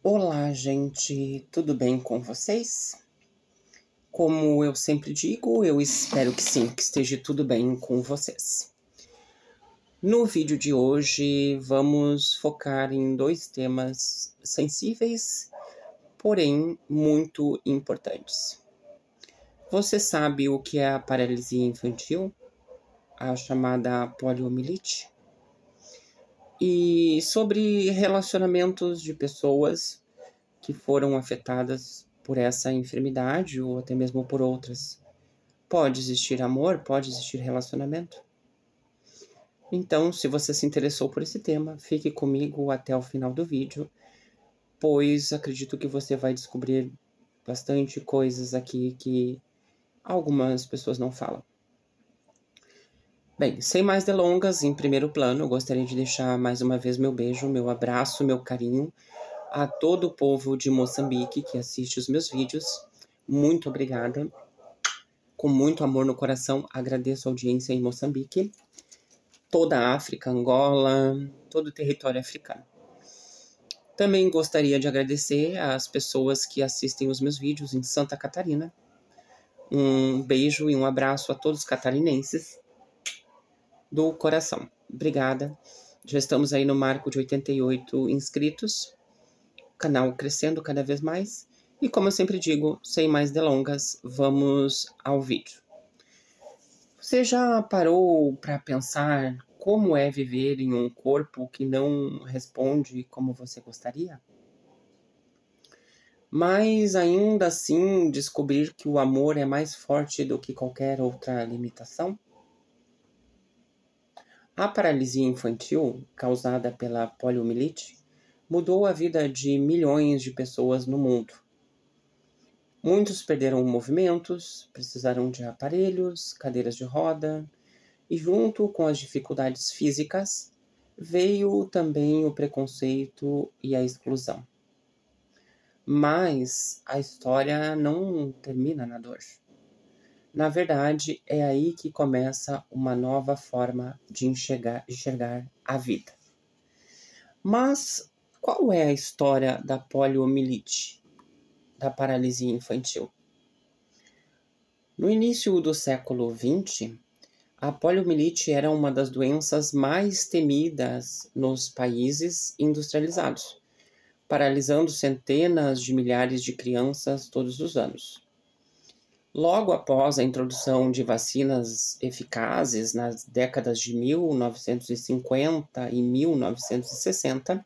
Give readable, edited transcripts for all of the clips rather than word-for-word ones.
Olá, gente, tudo bem com vocês? Como eu sempre digo, eu espero que sim, que esteja tudo bem com vocês. No vídeo de hoje, vamos focar em dois temas sensíveis, porém muito importantes. Você sabe o que é a paralisia infantil, a chamada poliomielite? E sobre relacionamentos de pessoas que foram afetadas por essa enfermidade ou até mesmo por outras. Pode existir amor, pode existir relacionamento. Então, se você se interessou por esse tema, fique comigo até o final do vídeo, pois acredito que você vai descobrir bastante coisas aqui que algumas pessoas não falam. Bem, sem mais delongas, em primeiro plano, eu gostaria de deixar mais uma vez meu beijo, meu abraço, meu carinho a todo o povo de Moçambique que assiste os meus vídeos. Muito obrigada. Com muito amor no coração, agradeço a audiência em Moçambique, toda a África, Angola, todo o território africano. Também gostaria de agradecer às pessoas que assistem os meus vídeos em Santa Catarina. Um beijo e um abraço a todos os catarinenses do coração. Obrigada. Já estamos aí no marco de 88 inscritos. O canal crescendo cada vez mais. E como eu sempre digo, sem mais delongas, vamos ao vídeo. Você já parou para pensar como é viver em um corpo que não responde como você gostaria? Mas ainda assim descobrir que o amor é mais forte do que qualquer outra limitação? A paralisia infantil, causada pela poliomielite, mudou a vida de milhões de pessoas no mundo. Muitos perderam movimentos, precisaram de aparelhos, cadeiras de roda, e junto com as dificuldades físicas, veio também o preconceito e a exclusão. Mas a história não termina na dor. Na verdade, é aí que começa uma nova forma de enxergar a vida. Mas qual é a história da poliomielite, da paralisia infantil? No início do século XX, a poliomielite era uma das doenças mais temidas nos países industrializados, paralisando centenas de milhares de crianças todos os anos. Logo após a introdução de vacinas eficazes nas décadas de 1950 e 1960,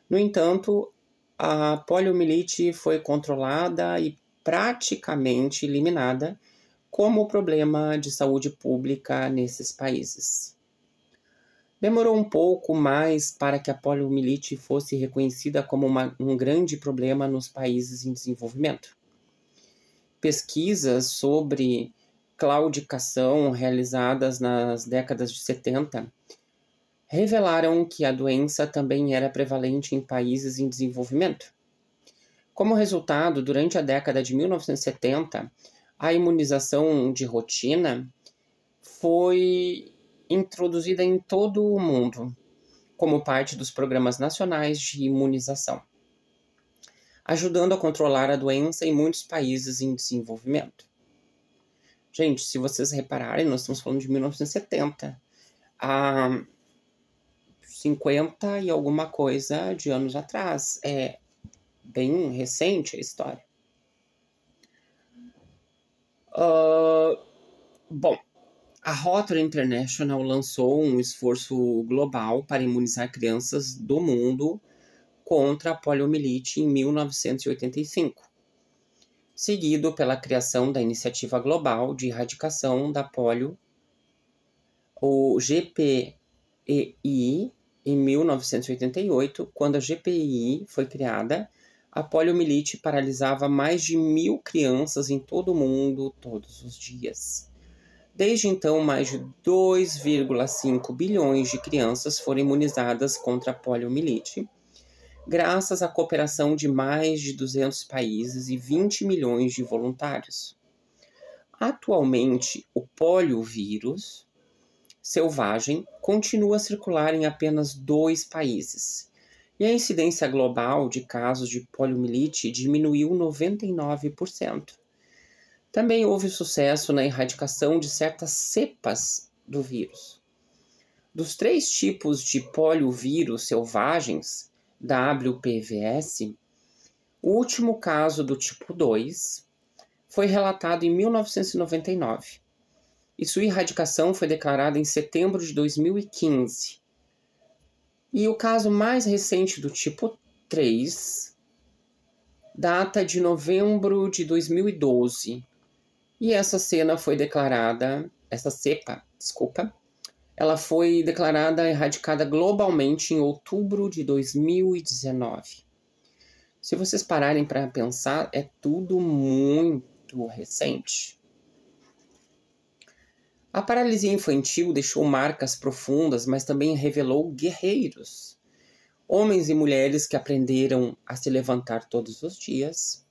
no entanto, a poliomielite foi controlada e praticamente eliminada como problema de saúde pública nesses países. Demorou um pouco mais para que a poliomielite fosse reconhecida como um grande problema nos países em desenvolvimento. Pesquisas sobre claudicação realizadas nas décadas de 70 revelaram que a doença também era prevalente em países em desenvolvimento. Como resultado, durante a década de 1970, a imunização de rotina foi introduzida em todo o mundo, como parte dos programas nacionais de imunização, ajudando a controlar a doença em muitos países em desenvolvimento. Gente, se vocês repararem, nós estamos falando de 1970, há 50 e alguma coisa de anos atrás. É bem recente a história. Bom, a Rotary International lançou um esforço global para imunizar crianças do mundo contra a poliomielite em 1985, seguido pela criação da Iniciativa Global de Erradicação da Polio, o GPEI, em 1988. Quando a GPEI foi criada, a poliomielite paralisava mais de 1.000 crianças em todo o mundo todos os dias. Desde então, mais de 2,5 bilhões de crianças foram imunizadas contra a poliomielite, graças à cooperação de mais de 200 países e 20 milhões de voluntários. Atualmente, o poliovírus selvagem continua a circular em apenas 2 países, E a incidência global de casos de poliomielite diminuiu 99%. Também houve sucesso na erradicação de certas cepas do vírus. Dos 3 tipos de poliovírus selvagens, WPVS, o último caso do tipo 2 foi relatado em 1999 e sua erradicação foi declarada em setembro de 2015. E o caso mais recente do tipo 3 data de novembro de 2012. E essa cepa, ela foi declarada erradicada globalmente em outubro de 2019. Se vocês pararem para pensar, é tudo muito recente. A paralisia infantil deixou marcas profundas, mas também revelou guerreiros. Homens e mulheres que aprenderam a se levantar todos os dias,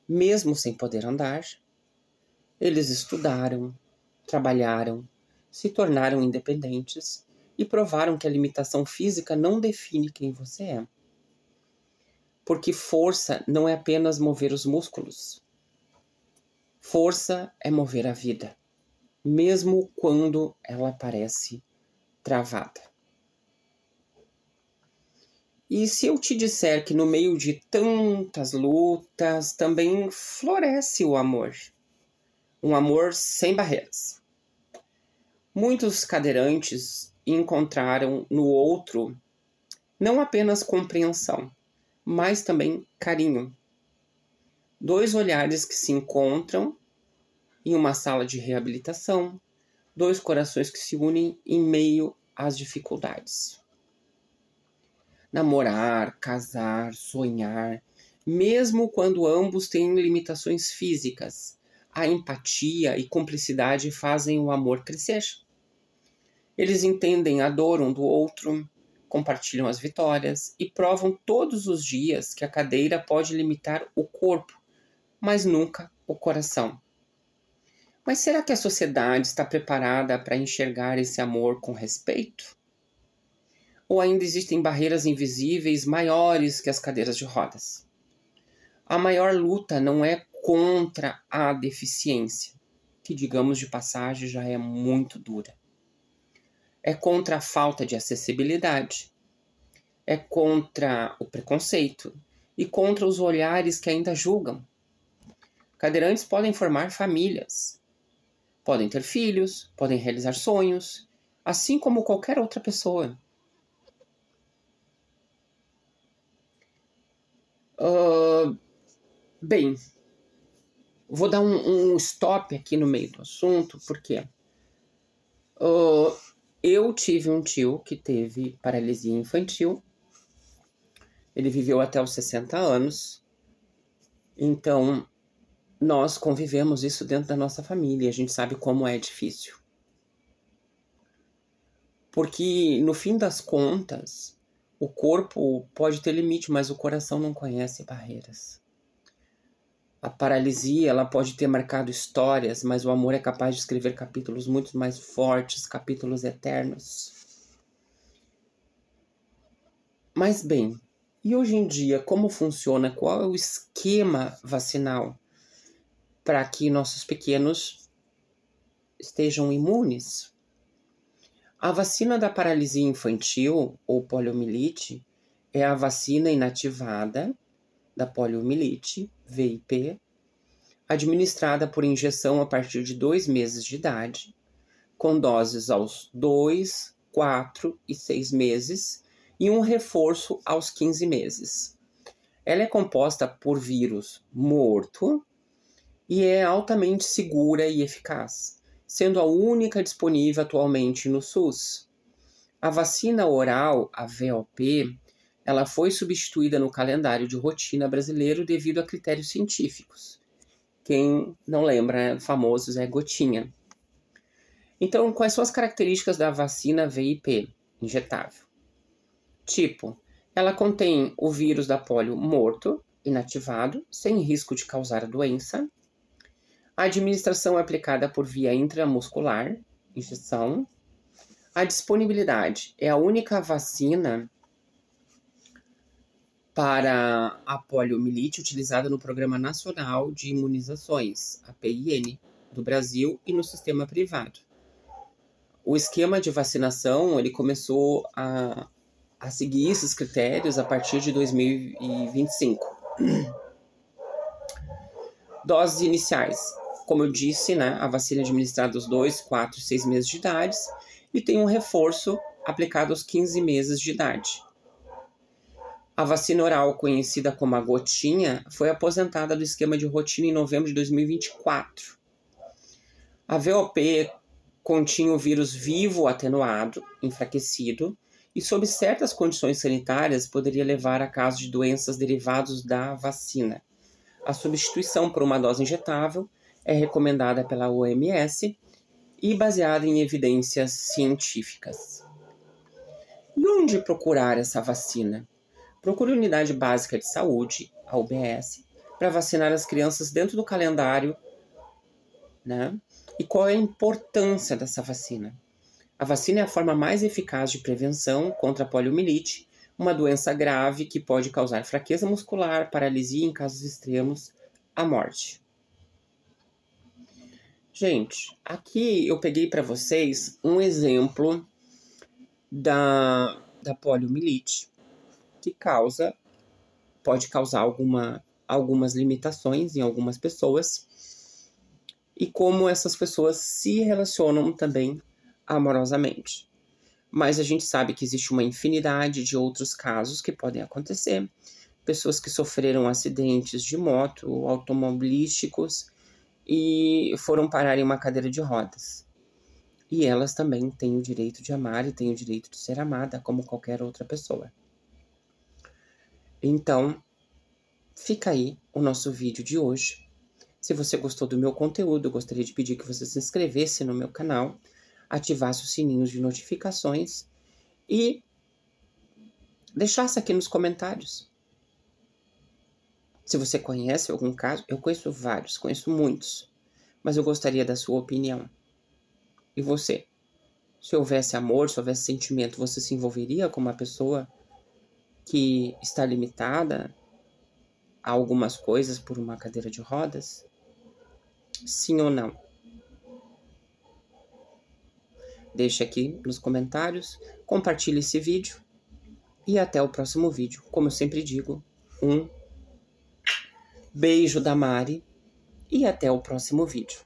mesmo sem poder andar. Eles estudaram, trabalharam, se tornaram independentes e provaram que a limitação física não define quem você é. Porque força não é apenas mover os músculos. Força é mover a vida, mesmo quando ela parece travada. E se eu te disser que no meio de tantas lutas também floresce o amor? Um amor sem barreiras. Muitos cadeirantes encontraram no outro não apenas compreensão, mas também carinho. 2 olhares que se encontram em uma sala de reabilitação, 2 corações que se unem em meio às dificuldades. Namorar, casar, sonhar, mesmo quando ambos têm limitações físicas, a empatia e cumplicidade fazem o amor crescer. Eles entendem a dor um do outro, compartilham as vitórias e provam todos os dias que a cadeira pode limitar o corpo, mas nunca o coração. Mas será que a sociedade está preparada para enxergar esse amor com respeito? Ou ainda existem barreiras invisíveis maiores que as cadeiras de rodas? A maior luta não é contra a deficiência, que, digamos de passagem, já é muito dura. É contra a falta de acessibilidade. É contra o preconceito e contra os olhares que ainda julgam. Cadeirantes podem formar famílias, podem ter filhos, podem realizar sonhos, assim como qualquer outra pessoa. Bem, vou dar um stop aqui no meio do assunto, porque eu tive um tio que teve paralisia infantil. Ele viveu até os 60 anos. Então, nós convivemos isso dentro da nossa família. A gente sabe como é difícil. Porque, no fim das contas, o corpo pode ter limite, mas o coração não conhece barreiras. A paralisia, ela pode ter marcado histórias, mas o amor é capaz de escrever capítulos muito mais fortes, capítulos eternos. Mas bem, e hoje em dia, como funciona? Qual é o esquema vacinal para que nossos pequenos estejam imunes? A vacina da paralisia infantil, ou poliomielite, é a vacina inativada da poliomielite, VIP, administrada por injeção a partir de 2 meses de idade, com doses aos 2, 4 e 6 meses e um reforço aos 15 meses. Ela é composta por vírus morto e é altamente segura e eficaz, sendo a única disponível atualmente no SUS. A vacina oral, a VOP, ela foi substituída no calendário de rotina brasileiro devido a critérios científicos. Quem não lembra, é famoso Zé Gotinha. Então, quais são as características da vacina VIP injetável? Tipo, ela contém o vírus da polio morto, inativado, sem risco de causar a doença. A administração é aplicada por via intramuscular, injeção. A disponibilidade é a única vacina para a poliomielite utilizada no Programa Nacional de Imunizações, a PIN, do Brasil e no sistema privado. O esquema de vacinação ele começou a seguir esses critérios a partir de 2025. Doses iniciais. Como eu disse, né, a vacina é administrada aos 2, 4 e 6 meses de idade e tem um reforço aplicado aos 15 meses de idade. A vacina oral, conhecida como a gotinha, foi aposentada do esquema de rotina em novembro de 2024. A VOP continha o vírus vivo atenuado, enfraquecido, e sob certas condições sanitárias poderia levar a casos de doenças derivados da vacina. A substituição por uma dose injetável é recomendada pela OMS e baseada em evidências científicas. E onde procurar essa vacina? Procure a Unidade Básica de Saúde, a UBS, para vacinar as crianças dentro do calendário, né? E qual é a importância dessa vacina? A vacina é a forma mais eficaz de prevenção contra a poliomielite, uma doença grave que pode causar fraqueza muscular, paralisia e, em casos extremos, a morte. Gente, aqui eu peguei para vocês um exemplo da poliomielite, que pode causar algumas limitações em algumas pessoas e como essas pessoas se relacionam também amorosamente. Mas a gente sabe que existe uma infinidade de outros casos que podem acontecer. Pessoas que sofreram acidentes de moto, automobilísticos e foram parar em uma cadeira de rodas. E elas também têm o direito de amar e têm o direito de ser amada como qualquer outra pessoa. Então, fica aí o nosso vídeo de hoje. Se você gostou do meu conteúdo, eu gostaria de pedir que você se inscrevesse no meu canal, ativasse os sininhos de notificações e deixasse aqui nos comentários. Se você conhece algum caso, eu conheço vários, conheço muitos, mas eu gostaria da sua opinião. E você? Se houvesse amor, se houvesse sentimento, você se envolveria com uma pessoa que está limitada a algumas coisas por uma cadeira de rodas? Sim ou não? Deixe aqui nos comentários, compartilhe esse vídeo e até o próximo vídeo. Como eu sempre digo, um beijo da Mari e até o próximo vídeo.